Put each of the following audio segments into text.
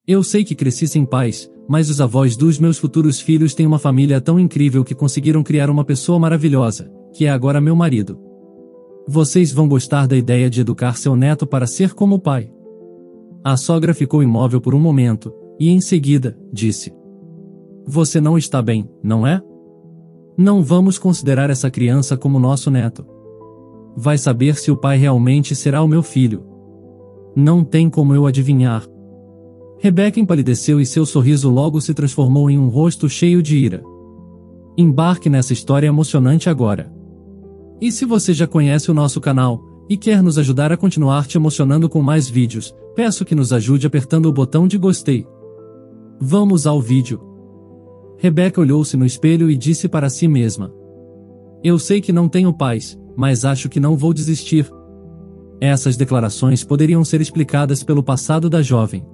Eu sei que cresci sem pais, mas os avós dos meus futuros filhos têm uma família tão incrível que conseguiram criar uma pessoa maravilhosa, que é agora meu marido. Vocês vão gostar da ideia de educar seu neto para ser como o pai. A sogra ficou imóvel por um momento, e em seguida, disse: Você não está bem, não é? Não vamos considerar essa criança como nosso neto. Vai saber se o pai realmente será o meu filho. Não tem como eu adivinhar. Rebeca empalideceu e seu sorriso logo se transformou em um rosto cheio de ira. Embarque nessa história emocionante agora. E se você já conhece o nosso canal, e quer nos ajudar a continuar te emocionando com mais vídeos, peço que nos ajude apertando o botão de gostei. Vamos ao vídeo. Rebeca olhou-se no espelho e disse para si mesma: Eu sei que não tenho pais, mas acho que não vou desistir. Essas declarações poderiam ser explicadas pelo passado da jovem.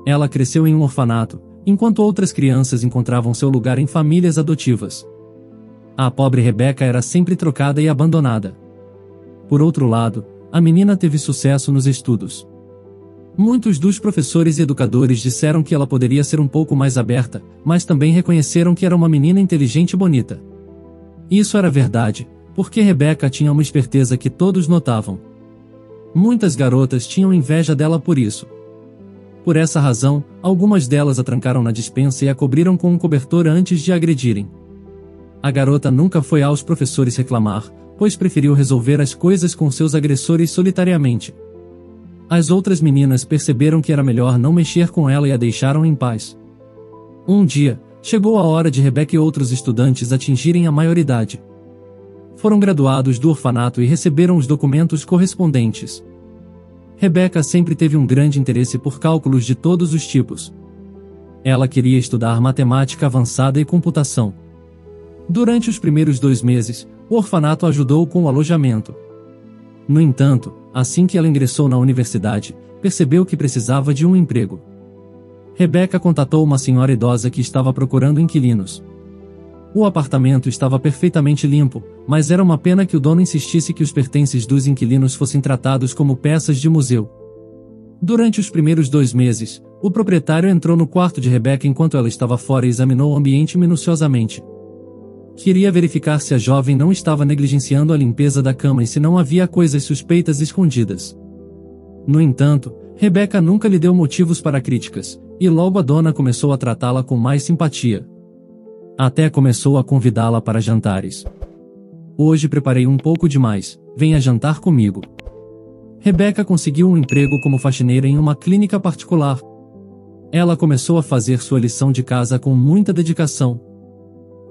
Ela cresceu em um orfanato, enquanto outras crianças encontravam seu lugar em famílias adotivas. A pobre Rebeca era sempre trocada e abandonada. Por outro lado, a menina teve sucesso nos estudos. Muitos dos professores e educadores disseram que ela poderia ser um pouco mais aberta, mas também reconheceram que era uma menina inteligente e bonita. Isso era verdade, porque Rebeca tinha uma esperteza que todos notavam. Muitas garotas tinham inveja dela por isso. Por essa razão, algumas delas a trancaram na despensa e a cobriram com um cobertor antes de a agredirem. A garota nunca foi aos professores reclamar, pois preferiu resolver as coisas com seus agressores solitariamente. As outras meninas perceberam que era melhor não mexer com ela e a deixaram em paz. Um dia, chegou a hora de Rebeca e outros estudantes atingirem a maioridade. Foram graduados do orfanato e receberam os documentos correspondentes. Rebeca sempre teve um grande interesse por cálculos de todos os tipos. Ela queria estudar matemática avançada e computação. Durante os primeiros 2 meses, o orfanato ajudou com o alojamento. No entanto, assim que ela ingressou na universidade, percebeu que precisava de um emprego. Rebeca contatou uma senhora idosa que estava procurando inquilinos. O apartamento estava perfeitamente limpo, mas era uma pena que o dono insistisse que os pertences dos inquilinos fossem tratados como peças de museu. Durante os primeiros 2 meses, o proprietário entrou no quarto de Rebeca enquanto ela estava fora e examinou o ambiente minuciosamente. Queria verificar se a jovem não estava negligenciando a limpeza da cama e se não havia coisas suspeitas escondidas. No entanto, Rebeca nunca lhe deu motivos para críticas, e logo a dona começou a tratá-la com mais simpatia. Até começou a convidá-la para jantares. Hoje preparei um pouco demais, venha jantar comigo. Rebeca conseguiu um emprego como faxineira em uma clínica particular. Ela começou a fazer sua lição de casa com muita dedicação.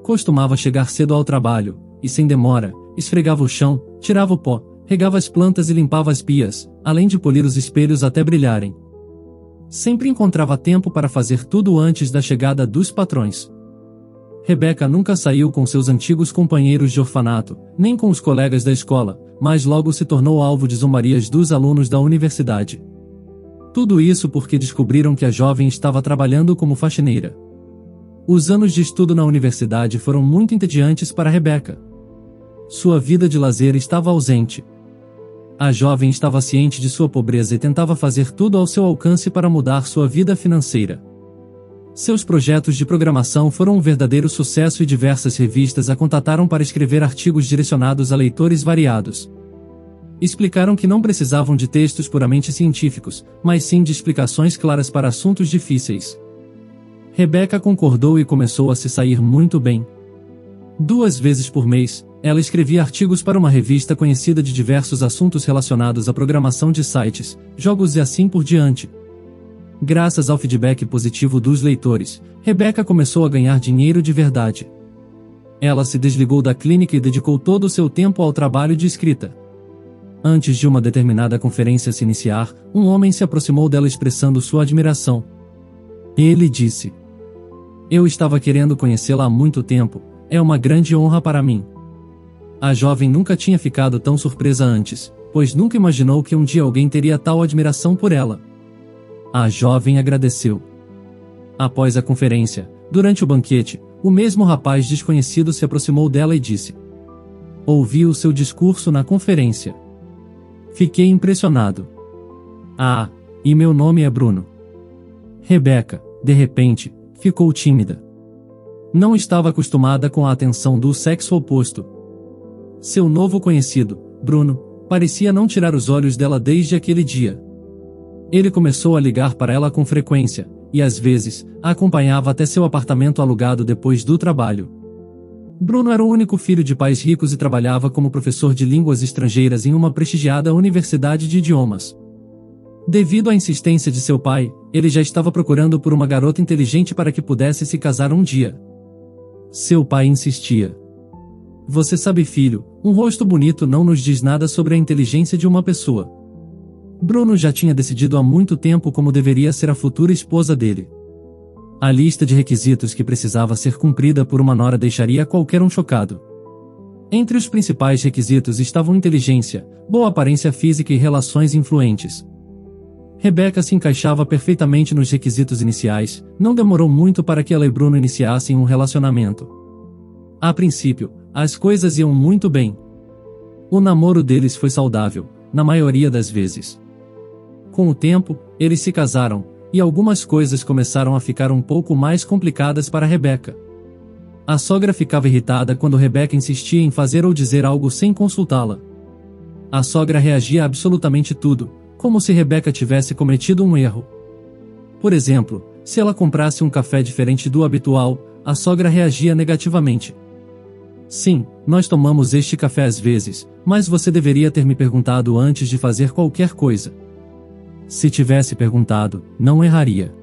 Costumava chegar cedo ao trabalho, e sem demora, esfregava o chão, tirava o pó, regava as plantas e limpava as pias, além de polir os espelhos até brilharem. Sempre encontrava tempo para fazer tudo antes da chegada dos patrões. Rebeca nunca saiu com seus antigos companheiros de orfanato, nem com os colegas da escola, mas logo se tornou alvo de zombarias dos alunos da universidade. Tudo isso porque descobriram que a jovem estava trabalhando como faxineira. Os anos de estudo na universidade foram muito entediantes para Rebeca. Sua vida de lazer estava ausente. A jovem estava ciente de sua pobreza e tentava fazer tudo ao seu alcance para mudar sua vida financeira. Seus projetos de programação foram um verdadeiro sucesso e diversas revistas a contataram para escrever artigos direcionados a leitores variados. Explicaram que não precisavam de textos puramente científicos, mas sim de explicações claras para assuntos difíceis. Rebeca concordou e começou a se sair muito bem. 2 vezes por mês, ela escrevia artigos para uma revista conhecida de diversos assuntos relacionados à programação de sites, jogos e assim por diante. Graças ao feedback positivo dos leitores, Rebeca começou a ganhar dinheiro de verdade. Ela se desligou da clínica e dedicou todo o seu tempo ao trabalho de escrita. Antes de uma determinada conferência se iniciar, um homem se aproximou dela expressando sua admiração. Ele disse: Eu estava querendo conhecê-la há muito tempo, é uma grande honra para mim. A jovem nunca tinha ficado tão surpresa antes, pois nunca imaginou que um dia alguém teria tal admiração por ela. A jovem agradeceu. Após a conferência, durante o banquete, o mesmo rapaz desconhecido se aproximou dela e disse: Ouvi o seu discurso na conferência. Fiquei impressionado. Ah, e meu nome é Bruno. Rebeca, de repente, ficou tímida. Não estava acostumada com a atenção do sexo oposto. Seu novo conhecido, Bruno, parecia não tirar os olhos dela desde aquele dia. Ele começou a ligar para ela com frequência, e às vezes, a acompanhava até seu apartamento alugado depois do trabalho. Bruno era o único filho de pais ricos e trabalhava como professor de línguas estrangeiras em uma prestigiada universidade de idiomas. Devido à insistência de seu pai, ele já estava procurando por uma garota inteligente para que pudesse se casar um dia. Seu pai insistia. Você sabe, filho, um rosto bonito não nos diz nada sobre a inteligência de uma pessoa. Bruno já tinha decidido há muito tempo como deveria ser a futura esposa dele. A lista de requisitos que precisava ser cumprida por uma nora deixaria qualquer um chocado. Entre os principais requisitos estavam inteligência, boa aparência física e relações influentes. Rebeca se encaixava perfeitamente nos requisitos iniciais, não demorou muito para que ela e Bruno iniciassem um relacionamento. A princípio, as coisas iam muito bem. O namoro deles foi saudável, na maioria das vezes. Com o tempo, eles se casaram, e algumas coisas começaram a ficar um pouco mais complicadas para Rebeca. A sogra ficava irritada quando Rebeca insistia em fazer ou dizer algo sem consultá-la. A sogra reagia a absolutamente tudo, como se Rebeca tivesse cometido um erro. Por exemplo, se ela comprasse um café diferente do habitual, a sogra reagia negativamente. Sim, nós tomamos este café às vezes, mas você deveria ter me perguntado antes de fazer qualquer coisa. Se tivesse perguntado, não erraria.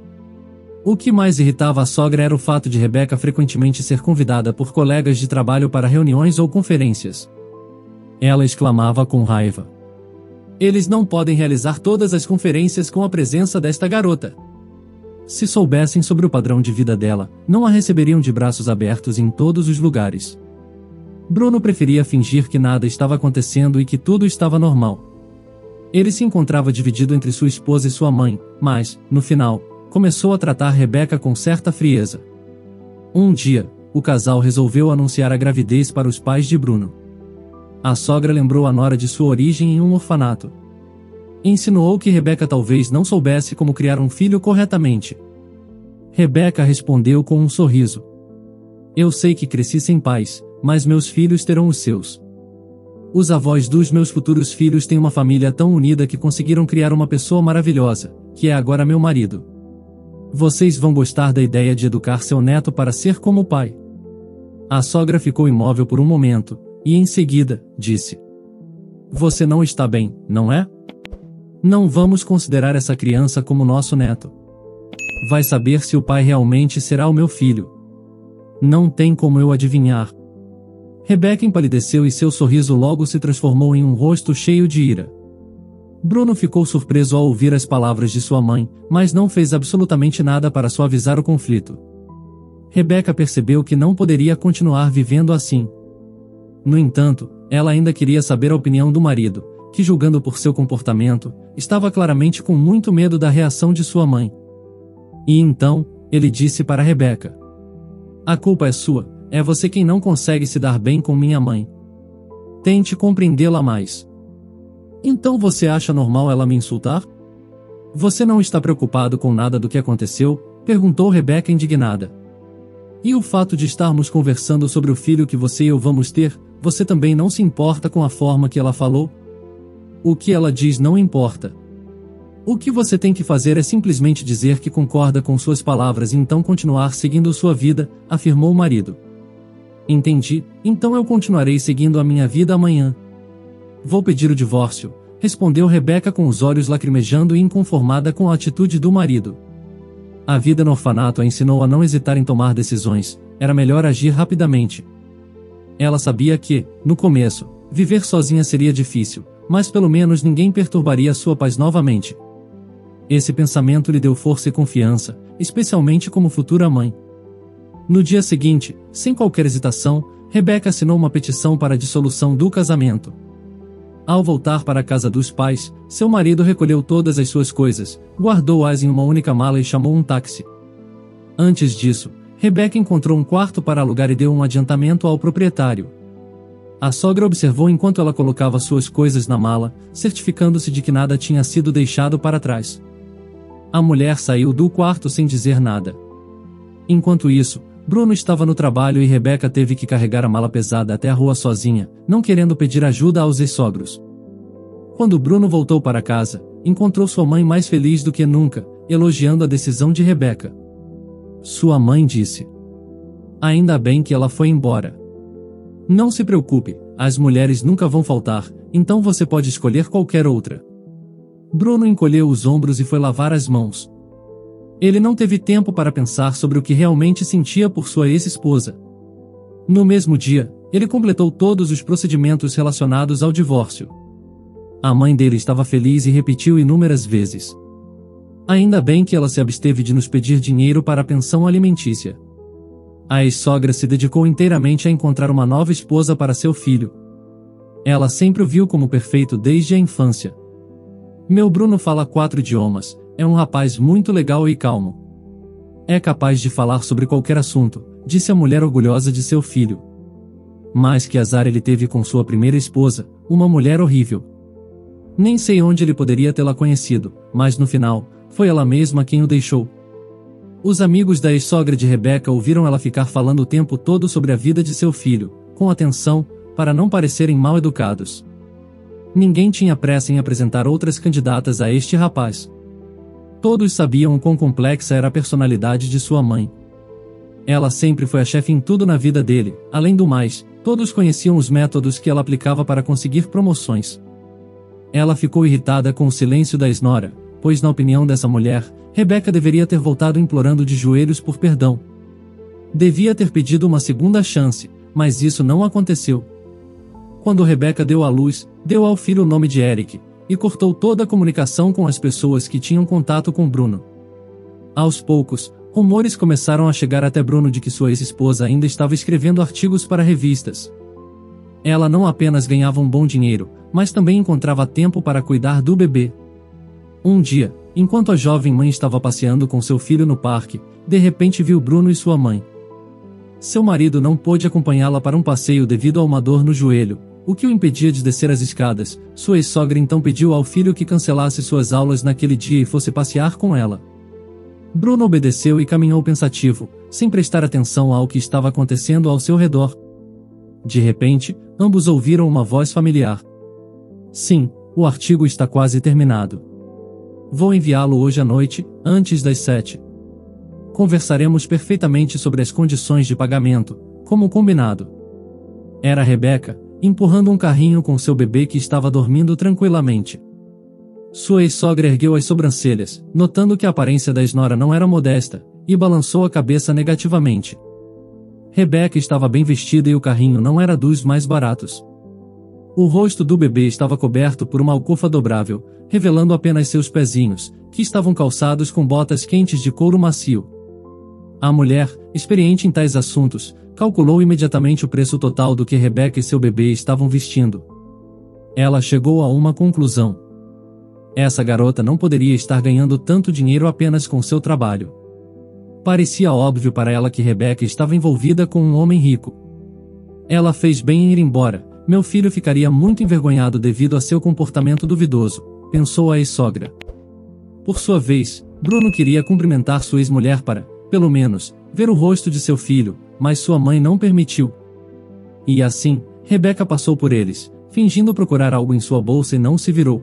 O que mais irritava a sogra era o fato de Rebeca frequentemente ser convidada por colegas de trabalho para reuniões ou conferências. Ela exclamava com raiva. Eles não podem realizar todas as conferências com a presença desta garota. Se soubessem sobre o padrão de vida dela, não a receberiam de braços abertos em todos os lugares. Bruno preferia fingir que nada estava acontecendo e que tudo estava normal. Ele se encontrava dividido entre sua esposa e sua mãe, mas, no final, começou a tratar Rebeca com certa frieza. Um dia, o casal resolveu anunciar a gravidez para os pais de Bruno. A sogra lembrou a nora de sua origem em um orfanato. Insinuou que Rebeca talvez não soubesse como criar um filho corretamente. Rebeca respondeu com um sorriso. Eu sei que cresci sem pais, mas meus filhos terão os seus. Os avós dos meus futuros filhos têm uma família tão unida que conseguiram criar uma pessoa maravilhosa, que é agora meu marido. Vocês vão gostar da ideia de educar seu neto para ser como o pai. A sogra ficou imóvel por um momento, e em seguida, disse. Você não está bem, não é? Não vamos considerar essa criança como nosso neto. Vai saber se o pai realmente será o meu filho. Não tem como eu adivinhar. Rebeca empalideceu e seu sorriso logo se transformou em um rosto cheio de ira. Bruno ficou surpreso ao ouvir as palavras de sua mãe, mas não fez absolutamente nada para suavizar o conflito. Rebeca percebeu que não poderia continuar vivendo assim. No entanto, ela ainda queria saber a opinião do marido, que julgando por seu comportamento, estava claramente com muito medo da reação de sua mãe. E então, ele disse para Rebeca. A culpa é sua. É você quem não consegue se dar bem com minha mãe. Tente compreendê-la mais. Então você acha normal ela me insultar? Você não está preocupado com nada do que aconteceu? Perguntou Rebeca indignada. E o fato de estarmos conversando sobre o filho que você e eu vamos ter, você também não se importa com a forma que ela falou? O que ela diz não importa. O que você tem que fazer é simplesmente dizer que concorda com suas palavras e então continuar seguindo sua vida, afirmou o marido. Entendi, então eu continuarei seguindo a minha vida amanhã. Vou pedir o divórcio, respondeu Rebeca com os olhos lacrimejando e inconformada com a atitude do marido. A vida no orfanato a ensinou a não hesitar em tomar decisões, era melhor agir rapidamente. Ela sabia que, no começo, viver sozinha seria difícil, mas pelo menos ninguém perturbaria sua paz novamente. Esse pensamento lhe deu força e confiança, especialmente como futura mãe. No dia seguinte, sem qualquer hesitação, Rebeca assinou uma petição para a dissolução do casamento. Ao voltar para a casa dos pais, seu marido recolheu todas as suas coisas, guardou-as em uma única mala e chamou um táxi. Antes disso, Rebeca encontrou um quarto para alugar e deu um adiantamento ao proprietário. A sogra observou enquanto ela colocava suas coisas na mala, certificando-se de que nada tinha sido deixado para trás. A mulher saiu do quarto sem dizer nada. Enquanto isso, Bruno estava no trabalho e Rebeca teve que carregar a mala pesada até a rua sozinha, não querendo pedir ajuda aos ex-sogros. Quando Bruno voltou para casa, encontrou sua mãe mais feliz do que nunca, elogiando a decisão de Rebeca. Sua mãe disse: "Ainda bem que ela foi embora. Não se preocupe, as mulheres nunca vão faltar, então você pode escolher qualquer outra." Bruno encolheu os ombros e foi lavar as mãos. Ele não teve tempo para pensar sobre o que realmente sentia por sua ex-esposa. No mesmo dia, ele completou todos os procedimentos relacionados ao divórcio. A mãe dele estava feliz e repetiu inúmeras vezes: "Ainda bem que ela se absteve de nos pedir dinheiro para a pensão alimentícia." A ex-sogra se dedicou inteiramente a encontrar uma nova esposa para seu filho. Ela sempre o viu como perfeito desde a infância. "Meu Bruno fala 4 idiomas, é um rapaz muito legal e calmo. É capaz de falar sobre qualquer assunto", disse a mulher orgulhosa de seu filho. Mas que azar ele teve com sua primeira esposa, uma mulher horrível. Nem sei onde ele poderia tê-la conhecido, mas no final, foi ela mesma quem o deixou. Os amigos da ex-sogra de Rebeca ouviram ela ficar falando o tempo todo sobre a vida de seu filho, com atenção, para não parecerem mal educados. Ninguém tinha pressa em apresentar outras candidatas a este rapaz. Todos sabiam o quão complexa era a personalidade de sua mãe. Ela sempre foi a chefe em tudo na vida dele, além do mais, todos conheciam os métodos que ela aplicava para conseguir promoções. Ela ficou irritada com o silêncio da ex-nora, pois na opinião dessa mulher, Rebeca deveria ter voltado implorando de joelhos por perdão. Devia ter pedido uma segunda chance, mas isso não aconteceu. Quando Rebeca deu à luz, deu ao filho o nome de Eric, e cortou toda a comunicação com as pessoas que tinham contato com Bruno. Aos poucos, rumores começaram a chegar até Bruno de que sua ex-esposa ainda estava escrevendo artigos para revistas. Ela não apenas ganhava um bom dinheiro, mas também encontrava tempo para cuidar do bebê. Um dia, enquanto a jovem mãe estava passeando com seu filho no parque, de repente viu Bruno e sua mãe. Seu marido não pôde acompanhá-la para um passeio devido a uma dor no joelho, o que o impedia de descer as escadas. Sua ex-sogra então pediu ao filho que cancelasse suas aulas naquele dia e fosse passear com ela. Bruno obedeceu e caminhou pensativo, sem prestar atenção ao que estava acontecendo ao seu redor. De repente, ambos ouviram uma voz familiar. "Sim, o artigo está quase terminado. Vou enviá-lo hoje à noite, antes das 7. Conversaremos perfeitamente sobre as condições de pagamento, como combinado." Era Rebeca, empurrando um carrinho com seu bebê que estava dormindo tranquilamente. Sua ex-sogra ergueu as sobrancelhas, notando que a aparência da ex-nora não era modesta, e balançou a cabeça negativamente. Rebeca estava bem vestida e o carrinho não era dos mais baratos. O rosto do bebê estava coberto por uma alcova dobrável, revelando apenas seus pezinhos, que estavam calçados com botas quentes de couro macio. A mulher, experiente em tais assuntos, calculou imediatamente o preço total do que Rebeca e seu bebê estavam vestindo. Ela chegou a uma conclusão. Essa garota não poderia estar ganhando tanto dinheiro apenas com seu trabalho. Parecia óbvio para ela que Rebeca estava envolvida com um homem rico. Ela fez bem em ir embora. "Meu filho ficaria muito envergonhado devido a seu comportamento duvidoso", pensou a ex-sogra. Por sua vez, Bruno queria cumprimentar sua ex-mulher para, pelo menos, ver o rosto de seu filho, mas sua mãe não permitiu. E assim, Rebeca passou por eles, fingindo procurar algo em sua bolsa e não se virou.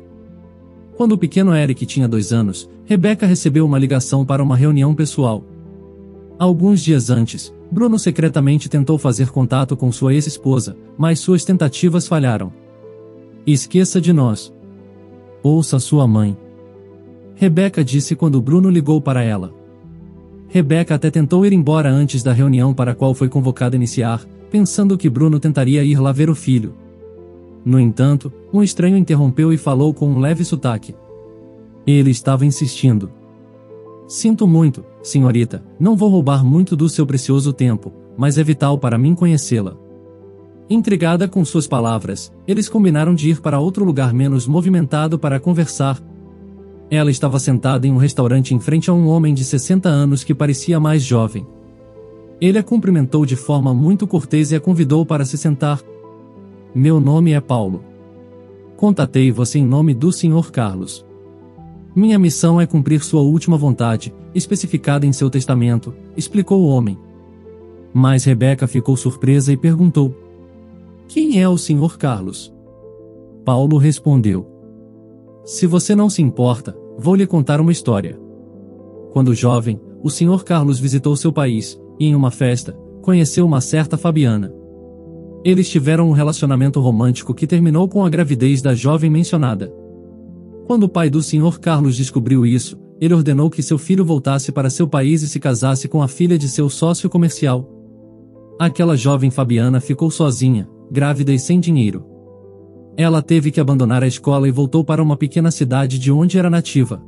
Quando o pequeno Eric tinha 2 anos, Rebeca recebeu uma ligação para uma reunião pessoal. Alguns dias antes, Bruno secretamente tentou fazer contato com sua ex-esposa, mas suas tentativas falharam. "Esqueça de nós. Ouça sua mãe", Rebeca disse quando Bruno ligou para ela. Rebeca até tentou ir embora antes da reunião para a qual foi convocada iniciar, pensando que Bruno tentaria ir lá ver o filho. No entanto, um estranho interrompeu e falou com um leve sotaque. Ele estava insistindo. "Sinto muito, senhorita, não vou roubar muito do seu precioso tempo, mas é vital para mim conhecê-la." Intrigada com suas palavras, eles combinaram de ir para outro lugar menos movimentado para conversar. Ela estava sentada em um restaurante em frente a um homem de 60 anos que parecia mais jovem. Ele a cumprimentou de forma muito cortês e a convidou para se sentar. "Meu nome é Paulo. Contatei você em nome do Sr. Carlos. Minha missão é cumprir sua última vontade, especificada em seu testamento, explicou o homem. Mas Rebeca ficou surpresa e perguntou: quem é o Sr. Carlos? Paulo respondeu: se você não se importa, vou lhe contar uma história. Quando jovem, o Sr. Carlos visitou seu país, e em uma festa, conheceu uma certa Fabiana. Eles tiveram um relacionamento romântico que terminou com a gravidez da jovem mencionada. Quando o pai do Sr. Carlos descobriu isso, ele ordenou que seu filho voltasse para seu país e se casasse com a filha de seu sócio comercial. Aquela jovem Fabiana ficou sozinha, grávida e sem dinheiro. Ela teve que abandonar a escola e voltou para uma pequena cidade de onde era nativa.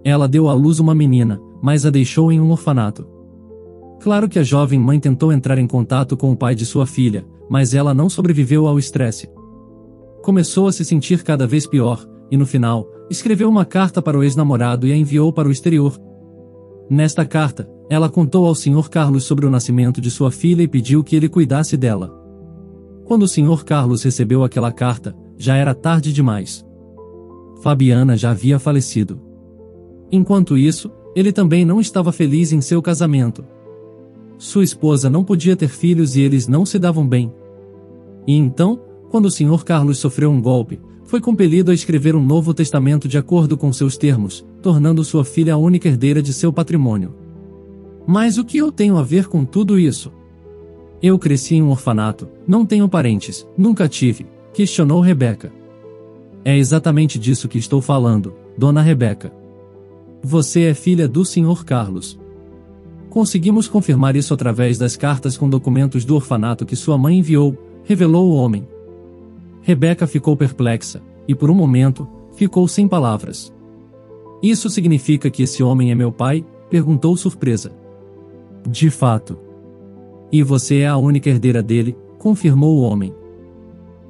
Ela deu à luz uma menina, mas a deixou em um orfanato. Claro que a jovem mãe tentou entrar em contato com o pai de sua filha, mas ela não sobreviveu ao estresse. Começou a se sentir cada vez pior, e no final, escreveu uma carta para o ex-namorado e a enviou para o exterior. Nesta carta, ela contou ao Sr. Carlos sobre o nascimento de sua filha e pediu que ele cuidasse dela. Quando o Sr. Carlos recebeu aquela carta, já era tarde demais. Fabiana já havia falecido. Enquanto isso, ele também não estava feliz em seu casamento. Sua esposa não podia ter filhos e eles não se davam bem. E então, quando o Sr. Carlos sofreu um golpe, foi compelido a escrever um novo testamento de acordo com seus termos, tornando sua filha a única herdeira de seu patrimônio. Mas o que eu tenho a ver com tudo isso? Eu cresci em um orfanato, não tenho parentes, nunca tive, questionou Rebeca. É exatamente disso que estou falando, dona Rebeca. Você é filha do Sr. Carlos. Conseguimos confirmar isso através das cartas com documentos do orfanato que sua mãe enviou, revelou o homem. Rebeca ficou perplexa, e por um momento, ficou sem palavras. Isso significa que esse homem é meu pai? Perguntou surpresa. De fato. E você é a única herdeira dele? Confirmou o homem.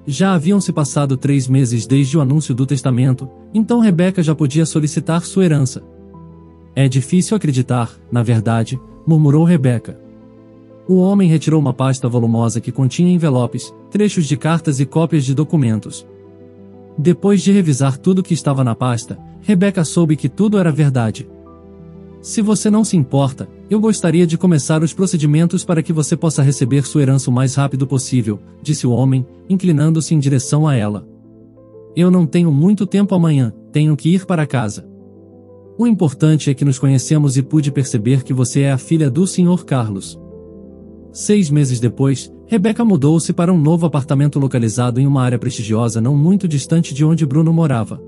Já haviam se passado 3 meses desde o anúncio do testamento, então Rebeca já podia solicitar sua herança. É difícil acreditar, na verdade, murmurou Rebeca. O homem retirou uma pasta volumosa que continha envelopes, trechos de cartas e cópias de documentos. Depois de revisar tudo que estava na pasta, Rebeca soube que tudo era verdade. Se você não se importa, eu gostaria de começar os procedimentos para que você possa receber sua herança o mais rápido possível, disse o homem, inclinando-se em direção a ela. Eu não tenho muito tempo amanhã, tenho que ir para casa. O importante é que nos conhecemos e pude perceber que você é a filha do Sr. Carlos. 6 meses depois, Rebeca mudou-se para um novo apartamento localizado em uma área prestigiosa não muito distante de onde Bruno morava.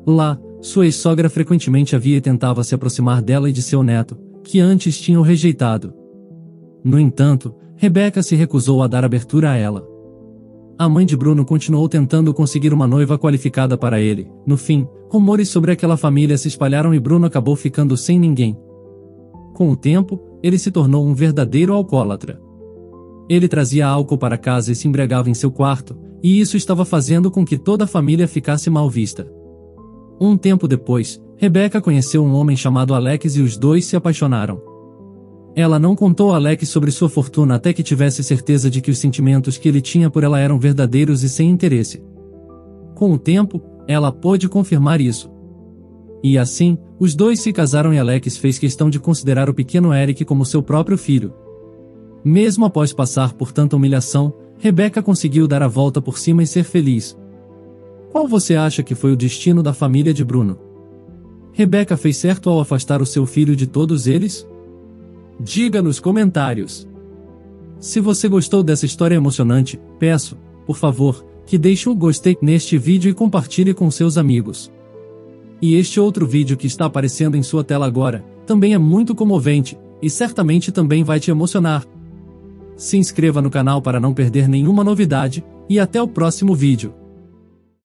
Lá, sua ex-sogra frequentemente havia e tentava se aproximar dela e de seu neto, que antes tinham rejeitado. No entanto, Rebeca se recusou a dar abertura a ela. A mãe de Bruno continuou tentando conseguir uma noiva qualificada para ele. No fim, rumores sobre aquela família se espalharam e Bruno acabou ficando sem ninguém. Com o tempo, ele se tornou um verdadeiro alcoólatra. Ele trazia álcool para casa e se embriagava em seu quarto, e isso estava fazendo com que toda a família ficasse mal vista. Um tempo depois, Rebeca conheceu um homem chamado Alex e os dois se apaixonaram. Ela não contou a Alex sobre sua fortuna até que tivesse certeza de que os sentimentos que ele tinha por ela eram verdadeiros e sem interesse. Com o tempo, ela pôde confirmar isso. E assim, os dois se casaram e Alex fez questão de considerar o pequeno Eric como seu próprio filho. Mesmo após passar por tanta humilhação, Rebeca conseguiu dar a volta por cima e ser feliz. Qual você acha que foi o destino da família de Bruno? Rebeca fez certo ao afastar o seu filho de todos eles? Diga nos comentários. Se você gostou dessa história emocionante, peço, por favor, que deixe um gostei neste vídeo e compartilhe com seus amigos. E este outro vídeo que está aparecendo em sua tela agora, também é muito comovente, e certamente também vai te emocionar. Se inscreva no canal para não perder nenhuma novidade, e até o próximo vídeo.